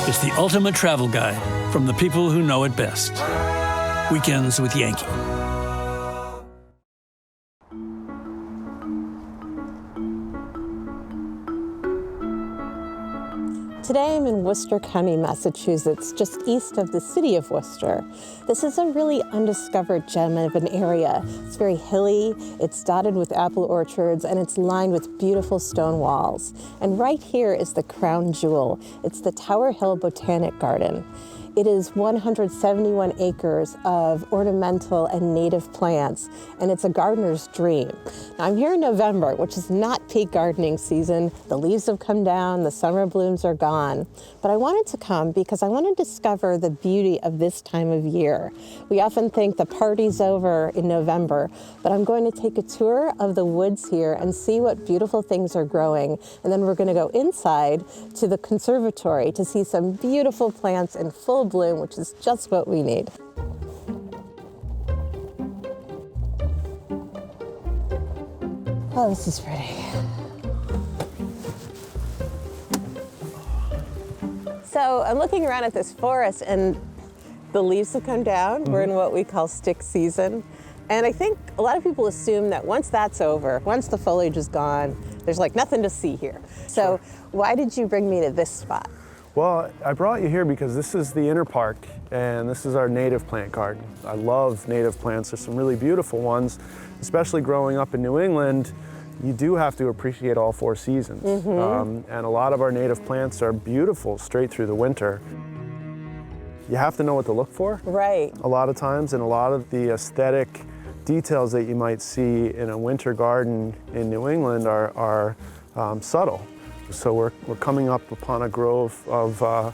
is the ultimate travel guide from the people who know it best. Weekends with Yankee. Today I'm in Worcester County, Massachusetts, just east of the city of Worcester. This is a really undiscovered gem of an area. It's very hilly, it's dotted with apple orchards, and it's lined with beautiful stone walls. And right here is the crown jewel. It's the Tower Hill Botanic Garden. It is 171 acres of ornamental and native plants, and it's a gardener's dream. Now, I'm here in November, which is not peak gardening season. The leaves have come down, the summer blooms are gone. But I wanted to come because I want to discover the beauty of this time of year. We often think the party's over in November, but I'm going to take a tour of the woods here and see what beautiful things are growing. And then we're going to go inside to the conservatory to see some beautiful plants in full bloom, which is just what we need. Oh, this is pretty. So I'm looking around at this forest and the leaves have come down. We're in what we call stick season. And I think a lot of people assume that once that's over, once the foliage is gone, there's like nothing to see here. So why did you bring me to this spot? Well, I brought you here because this is the inner park and this is our native plant garden. I love native plants. There's some really beautiful ones, especially growing up in New England. You do have to appreciate all four seasons. And a lot of our native plants are beautiful straight through the winter. You have to know what to look for. Right. A lot of times, and a lot of the aesthetic details that you might see in a winter garden in New England are subtle. So we're coming up upon a grove of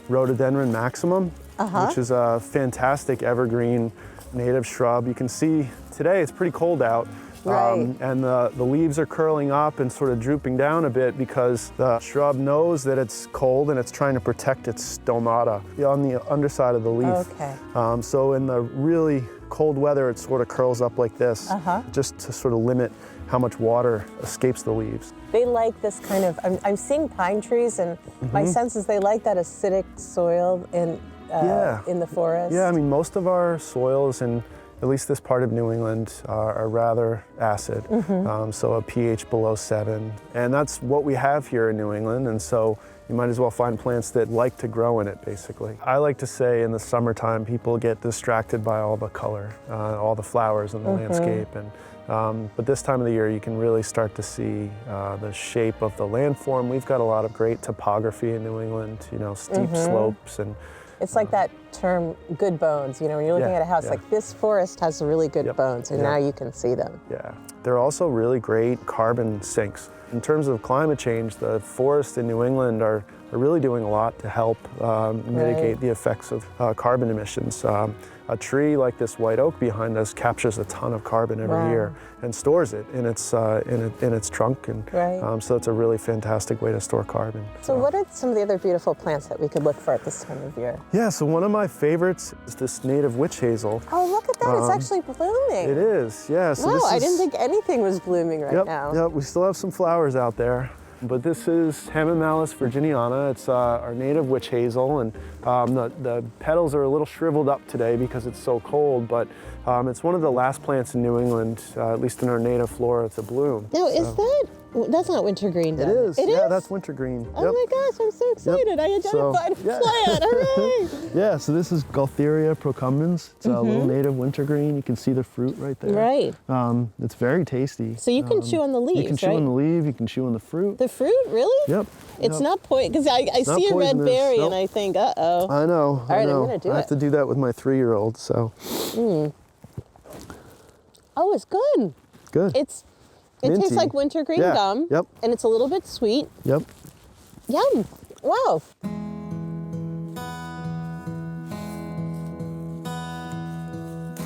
rhododendron maximum, which is a fantastic evergreen native shrub. You can see today it's pretty cold out. And the leaves are curling up and sort of drooping down a bit because the shrub knows that it's cold and it's trying to protect its stomata on the underside of the leaf. So in the really cold weather, it sort of curls up like this, just to sort of limit how much water escapes the leaves. They like this kind of, I'm seeing pine trees, and my sense is they like that acidic soil in the forest. Yeah, I mean, most of our soils in at least this part of New England are rather acid, so a pH below 7. And that's what we have here in New England, and so you might as well find plants that like to grow in it, basically. I like to say in the summertime, people get distracted by all the color, all the flowers in the landscape. But this time of the year, you can really start to see the shape of the landform. We've got a lot of great topography in New England, you know, steep slopes. And it's like that term, good bones. You know, when you're looking at a house, like this forest has really good bones, and now you can see them. Yeah, they're also really great carbon sinks. In terms of climate change, the forests in New England are really doing a lot to help mitigate the effects of carbon emissions. A tree like this white oak behind us captures a ton of carbon every year and stores it in its trunk, and so it's a really fantastic way to store carbon. So what are some of the other beautiful plants that we could look for at this time of year? Yeah, so one of my favorites is this native witch hazel. Oh, look at that, it's actually blooming. It is, yeah. So I didn't think anything was blooming right now. Yep, we still have some flowers out there. But this is Hamamelis virginiana. It's our native witch hazel, and the petals are a little shriveled up today because it's so cold, but it's one of the last plants in New England, at least in our native flora, to bloom. Now, that's not wintergreen, then? It is. It is? is? That's wintergreen. Oh my gosh, I'm so excited. I identified a plant, hooray! Yeah, so this is Gaultheria procumbens. It's a little native wintergreen. You can see the fruit right there. Right. It's very tasty. So you can chew on the leaves, You can chew on the leaf, you can chew on the fruit. The fruit, really? Yep. It's not poison, because I see a red berry and I think, uh-oh. I know, All right, I'm gonna do it. I have to do that with my 3-year-old, so. Oh, it's good. Good. It tastes like wintergreen gum. Yep. And it's a little bit sweet. Yep. Yum. Wow.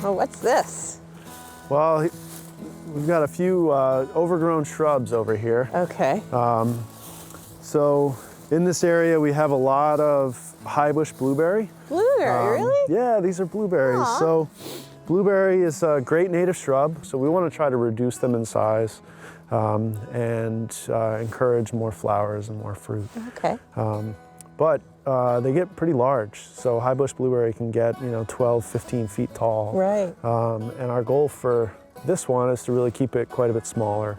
Oh, what's this? Well, we've got a few overgrown shrubs over here. Okay. So in this area, we have a lot of high bush blueberry. Blueberry, really? Yeah, these are blueberries. Aww. So blueberry is a great native shrub, so we want to try to reduce them in size and encourage more flowers and more fruit. Okay. but they get pretty large. So high bush blueberry can get 12, 15 feet tall. Right. And our goal for this one is to really keep it quite a bit smaller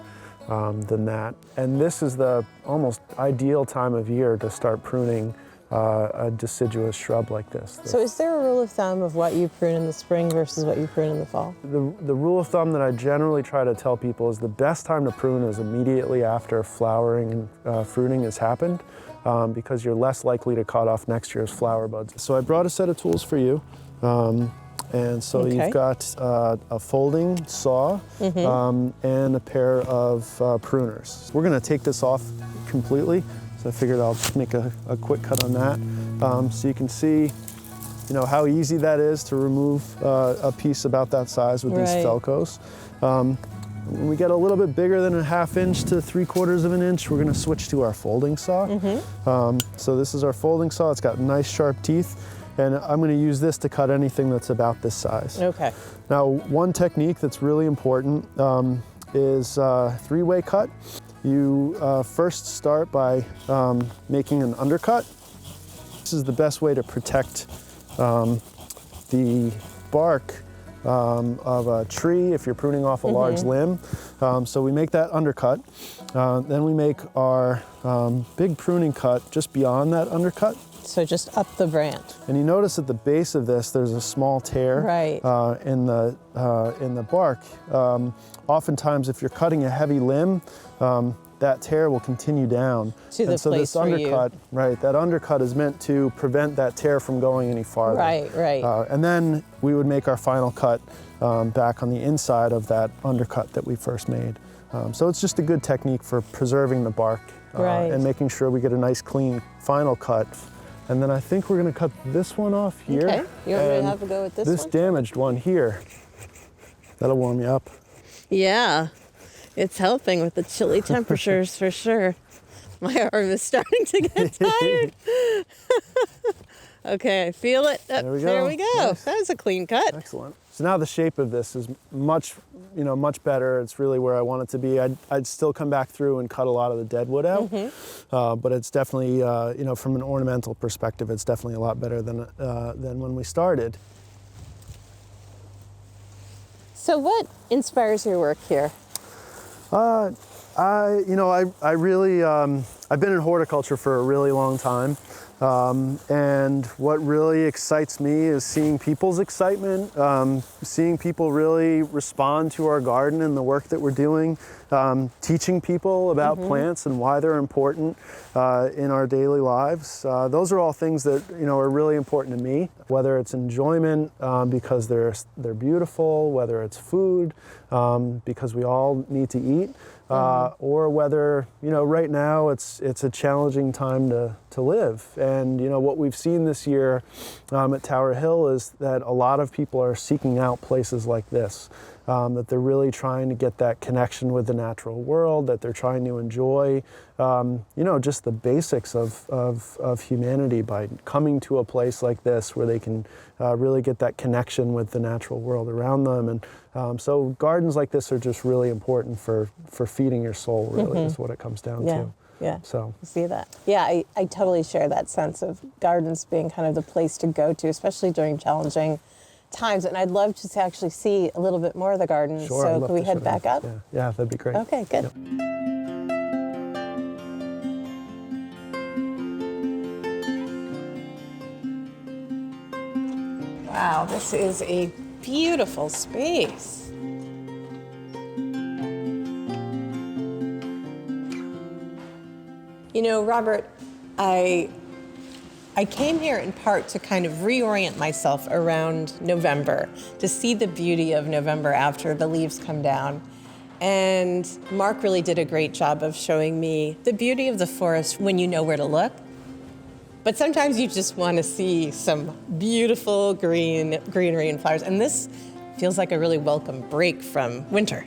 than that. And this is the almost ideal time of year to start pruning a deciduous shrub like this. So is there a rule of thumb of what you prune in the spring versus what you prune in the fall? The rule of thumb that I generally try to tell people is the best time to prune is immediately after flowering and fruiting has happened, because you're less likely to cut off next year's flower buds. So I brought a set of tools for you. And so you've got a folding saw and a pair of pruners. We're going to take this off completely, so I figured I'll make a quick cut on that. So you can see how easy that is to remove a piece about that size with these Felcos. When we get a little bit bigger than a 1/2 inch to 3/4 of an inch, we're going to switch to our folding saw. So this is our folding saw. It's got nice sharp teeth. And I'm going to use this to cut anything that's about this size. Okay. Now, one technique that's really important is three-way cut. You first start by making an undercut. This is the best way to protect the bark of a tree if you're pruning off a large limb. So we make that undercut. Then we make our big pruning cut just beyond that undercut. So just up the branch. And you notice at the base of this, there's a small tear in the bark. Oftentimes, if you're cutting a heavy limb, that tear will continue down. To the so place this undercut, that undercut is meant to prevent that tear from going any farther. Right. And then we would make our final cut back on the inside of that undercut that we first made. So it's just a good technique for preserving the bark and making sure we get a nice, clean final cut. And then I think we're going to cut this one off here. Okay, you want me to have a go with this one? This damaged one here, that'll warm you up. Yeah, it's helping with the chilly temperatures for sure. My arm is starting to get tired. Okay, I feel it. There we go. There we go. Nice. That was a clean cut. Excellent. So now the shape of this is much better. It's really where I want it to be. I'd still come back through and cut a lot of the dead wood out, but it's definitely, from an ornamental perspective, it's definitely a lot better than when we started. So what inspires your work here? I really, I've been in horticulture for a really long time. And what really excites me is seeing people's excitement, seeing people really respond to our garden and the work that we're doing, teaching people about plants and why they're important in our daily lives. Those are all things that are really important to me, whether it's enjoyment because they're beautiful, whether it's food because we all need to eat. Or whether, right now it's a challenging time to live. And, what we've seen this year at Tower Hill is that a lot of people are seeking out places like this, that they're really trying to get that connection with the natural world, that they're trying to enjoy, just the basics of humanity by coming to a place like this where they can really get that connection with the natural world around them. And so gardens like this are just really important for feeding your soul, really, is what it comes down to. Yeah, so I see that. Yeah, I totally share that sense of gardens being kind of the place to go to, especially during challenging times. And I'd love to actually see a little bit more of the garden. Sure, so can we head back up? Yeah, that'd be great. Okay, good. Yep. Wow, this is a beautiful space. Robert, I came here in part to kind of reorient myself around November, to see the beauty of November after the leaves come down. And Mark really did a great job of showing me the beauty of the forest when you know where to look. But sometimes you just want to see some beautiful greenery and flowers. And this feels like a really welcome break from winter.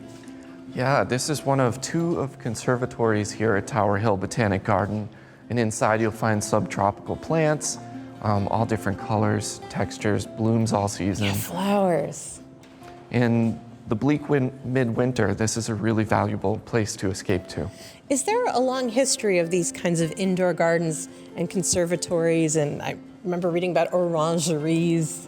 Yeah, this is one of 2 conservatories here at Tower Hill Botanic Garden. And inside you'll find subtropical plants, all different colors, textures, blooms all season. Yeah, flowers. And the bleak midwinter, this is a really valuable place to escape to. Is there a long history of these kinds of indoor gardens and conservatories? And I remember reading about orangeries.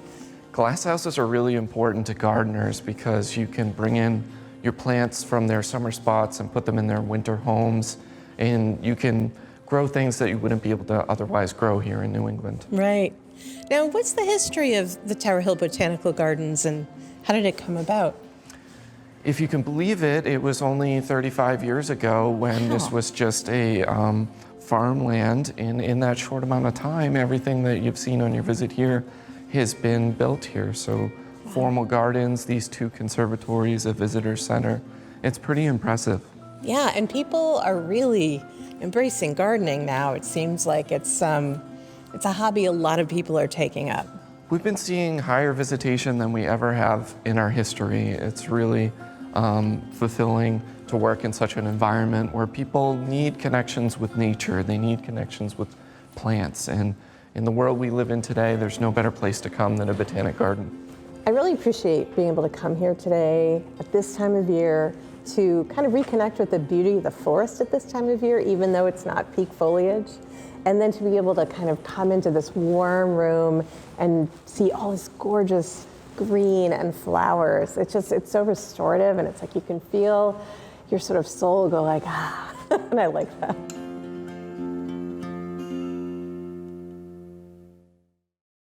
Glasshouses are really important to gardeners because you can bring in your plants from their summer spots and put them in their winter homes, and you can grow things that you wouldn't be able to otherwise grow here in New England. Right. Now, what's the history of the Tower Hill Botanical Gardens and how did it come about? If you can believe it, it was only 35 years ago when this was just a farmland, and in that short amount of time, everything that you've seen on your visit here has been built here. So formal gardens, these 2 conservatories, a visitor center. It's pretty impressive. Yeah, and people are really embracing gardening now. It seems like it's a hobby a lot of people are taking up. We've been seeing higher visitation than we ever have in our history. It's really fulfilling to work in such an environment where people need connections with nature. They need connections with plants. And in the world we live in today, there's no better place to come than a botanic garden. I really appreciate being able to come here today at this time of year to kind of reconnect with the beauty of the forest at this time of year, even though it's not peak foliage. And then to be able to kind of come into this warm room and see all this gorgeous green and flowers. It's so restorative, and it's like you can feel your sort of soul go like, ah, and I like that.